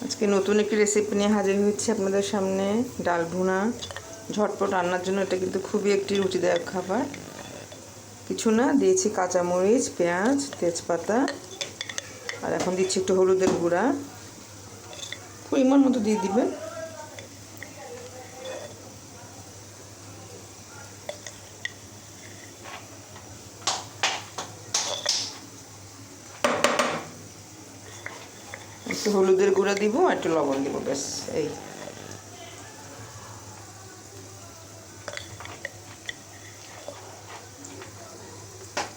আজকে নতুন একটি রেসিপি নিয়ে হাজির হয়েছি আপনাদের সামনে। ডাল ভুনা ঝটপট রান্নার জন্য এটা কিন্তু খুবই একটি রুচিদায়ক খাবার। কিছু না, দিয়েছি কাঁচামরিচ, পেঁয়াজ, তেজপাতা, আর এখন দিচ্ছি একটু হলুদের গুঁড়া, পরিমাণ মতো দিয়ে দিবেন। একটু হলুদের গুঁড়া দিব আর একটু লবণ দিব, ব্যাস। এই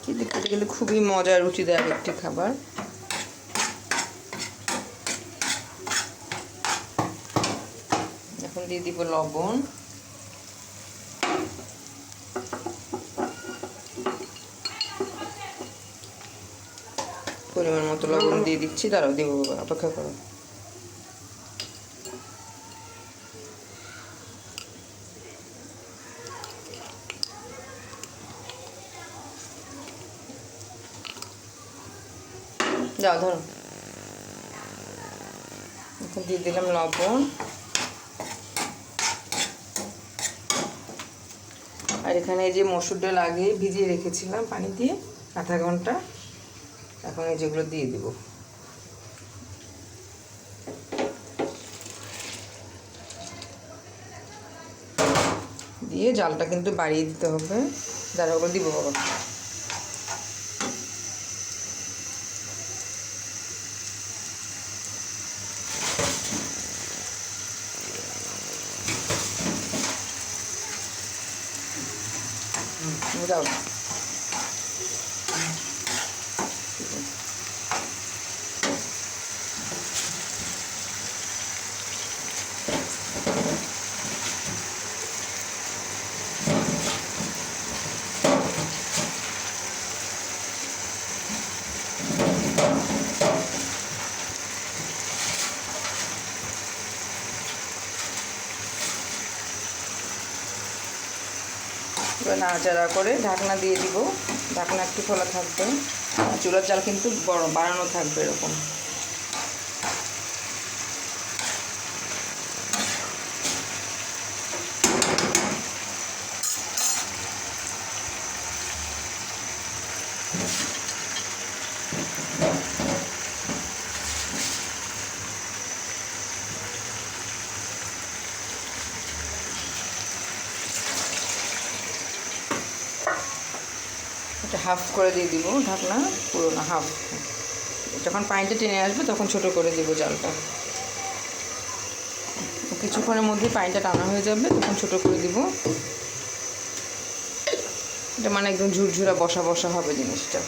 কি দেখতে গেলে খুবই মজার রুচিদায়ক একটি খাবার। এখন দিয়ে দিব লবণ, পরিমাণ মতো লবণ দিয়ে দিচ্ছি। তারাও দিব, অপেক্ষা করো। যাও ধরো। এখন দিয়ে দিলাম লবণ, আর এখানে এই যে মসুর ডাল আগে ভিজিয়ে রেখেছিলাম পানি দিয়ে আধা ঘন্টা, এখন এই যেগুলো দিয়ে দিব। দিয়ে জালটা কিন্তু বাড়িয়ে দিতে হবে। যারা ওগুলো দিব বাবা, যাও। এবার নাড়াচাড়া করে ঢাকনা দিয়ে দিব। ঢাকনা একটু খোলা থাকবে, চুলার জাল কিন্তু বাড়ানো থাকবে এরকম। এটা হাফ করে দিয়ে দিব ঢাকনা, পুরো না, হাফ। যখন পানিটা টেনে আসবে তখন ছোট করে দিব জালটা। কিছুক্ষণের মধ্যে পানিটা টানা হয়ে যাবে, তখন ছোট করে দিব। এটা মানে একদম ঝুরঝুরা বসা বসা হবে জিনিসটা।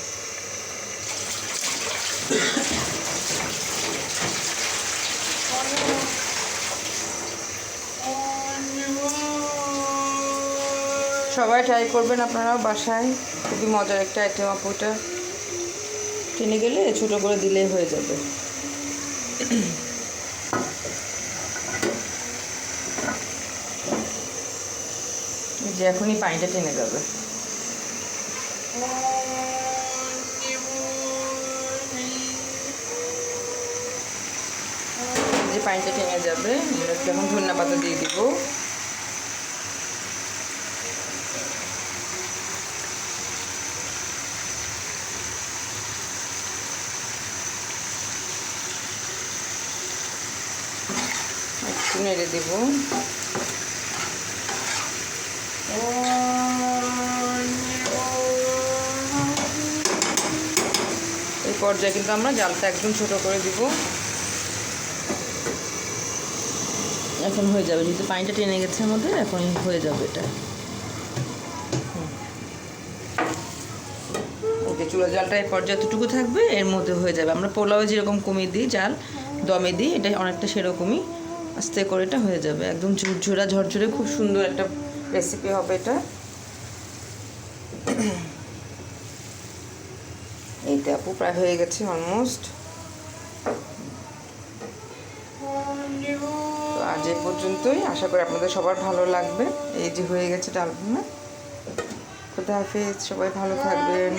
সবাই ট্রাই করবেন আপনারাও বাসায়, খুবই মজার একটা আইটেম। আপুটা টেনে গেলে ছোটো করে দিলেই হয়ে যাবে। যে এখনই পানিটা টেনে যাবে। যে পানিটা টেনে যাবে, আমরা এখন ধনিয়া পাতা দিয়ে দিব। একটু নেড়ে দিব। এই পর্যায়ে কিন্তু আমরা জালটা একদম ছোট করে দিব। এখন হয়ে যাবে, যেহেতু পানিটা টেনে গেছে আমাদের, এখন হয়ে যাবে এটা। ওকে, চুলা জালটা এই পর্যায়ে এতটুকু থাকবে, এর মধ্যে হয়ে যাবে। আমরা পোলাও যেরকম কমিয়ে দিই জাল, দমে দিই, এটা অনেকটা সেরকমই আস্তে করে এটা হয়ে যাবে। একদম ঝুরঝুরা ঝরঝরে খুব সুন্দর একটা রেসিপি হবে এটা। এইটা আপু প্রায় হয়ে গেছে অলমোস্ট। তো আজ এই পর্যন্তই, আশা করি আপনাদের সবার ভালো লাগবে। এই যে হয়ে গেছে ডাল ভুনা। খোদা হাফেজ, সবাই ভালো থাকবেন।